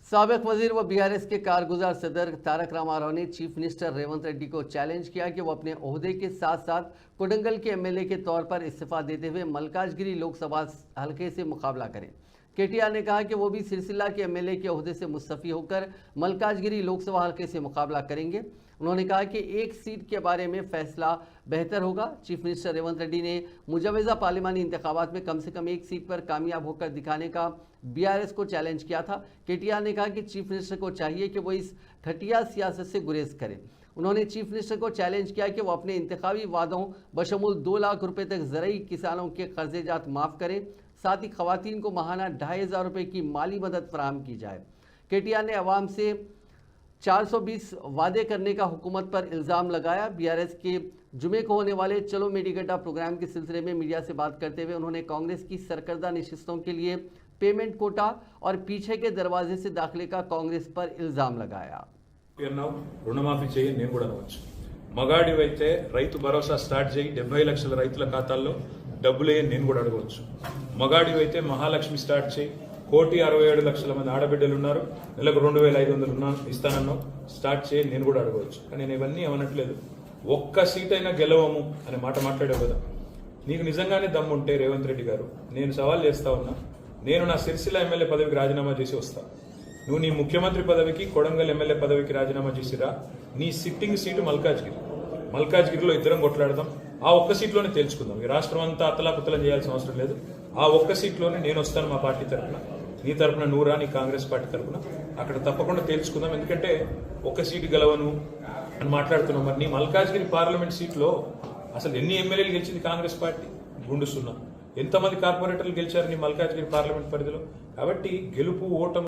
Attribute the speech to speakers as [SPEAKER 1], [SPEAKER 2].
[SPEAKER 1] साबिक वजीर व बीआरएस के कारगुजार सदर तारक रामाराव ने चीफ मिनिस्टर रेवंत रेड्डी को चैलेंज किया कि वो अपने ओहदे के साथ साथ कोडंगल के एमएलए के तौर पर इस्तीफा देते हुए मलकाजगिरी लोकसभा हल्के से मुकाबला करें। केटीआर ने कहा कि वो भी सिलसिला के एमएलए के ओहदे से मुस्तफी होकर मलकाजगिरी लोकसभा हल्के से मुकाबला करेंगे। उन्होंने कहा कि एक सीट के बारे में फैसला बेहतर होगा। चीफ मिनिस्टर रेवंत रेड्डी ने मुजवजा पार्लिमानी इंतखाबात में कम से कम एक सीट पर कामयाब होकर दिखाने का बीआरएस को चैलेंज किया था। केटीआर ने कहा कि चीफ मिनिस्टर को चाहिए कि वो इस घटिया सियासत से गुरेज करें। उन्होंने चीफ मिनिस्टर को चैलेंज किया कि वो अपने इंतखाबी वादों बशमूल 2 लाख रुपए तक ज़रई किसानों के कर्जेजात माफ़ करें, साथ ही खवातीन को माहाना 2500 रुपये की माली मदद फराहम की जाए। केटीआर ने अवाम से 420 वादे करने का हुकूमत पर इल्ज़ाम लगाया। बीआरएस के जुमे को होने वाले चलो मेडीगड्ढा प्रोग्राम के सिलसिले में मीडिया से बात करते हुए उन्होंने कांग्रेस की सरकर्दा नशिस्तों के लिए पेमेंट कोटा और पीछे के दरवाजे से दाखिले का कांग्रेस पर इल्ज़ाम लगाया।
[SPEAKER 2] రుణమాఫీ చేయి నేను కూడా అనవచ్చు. మగాడివైతే రైతు భరోసా స్టార్ట్ చేయి 70 లక్షల రైతుల ఖాతాల్లో డబ్బులు వేయని నేను కూడా అడగవచ్చు. మగాడివైతే మహాలక్ష్మి స్టార్ట్ చేయి 1,67,00,000 మంది ఆడబిడ్డలు ఉన్నారు, నెలకు 2,500 ఇస్తానన్నావు, స్టార్ట్ చేయి నేను కూడా అడగవచ్చు. కానీ నేను ఇవన్నీ ఏమనట్లేదు. ఒక్క సీట్ అయినా గెలవము అనే మాట మాట్లాడావు కదా. నీకు నిజంగానే దమ్ముంటే రేవంత్ రెడ్డి గారు నేను సవాల్ చేస్తా ఉన్నా, నేను నా సిరిసిల్ల ఎమ్మెల్యే పదవికి రాజీనామా చేసి వస్తా. నువ్వు నీ ముఖ్యమంత్రి పదవికి కొడంగల్ ఎమ్మెల్యే పదవికి రాజీనామా చేసిరా. నీ సిట్టింగ్ సీటు మల్కాజ్గిరిలో ఇద్దరం కొట్లాడదాం. ఆ ఒక్క సీట్లోనే తేల్చుకుందాం. ఈ రాష్ట్రం అంతా అతలాకుతలం చేయాల్సిన అవసరం లేదు. ఆ ఒక్క సీట్లోనే నేను వస్తాను మా పార్టీ తరఫున, నీ తరఫున నూరా, నీ కాంగ్రెస్ పార్టీ తరఫున అక్కడ తప్పకుండా తేల్చుకుందాం. ఎందుకంటే ఒక్క సీటు గెలవను అని మాట్లాడుతున్నాం. మరి నీ మల్కాజ్గిరి పార్లమెంట్ సీట్లో అసలు ఎన్ని ఎమ్మెల్యేలు గెలిచింది కాంగ్రెస్ పార్టీ? గుండుస్తున్నా. ఎంతమంది కార్పొరేటర్లు గెలిచారు నీ మల్కాజ్గిరి పార్లమెంట్ పరిధిలో? కాబట్టి గెలుపు ఓటమి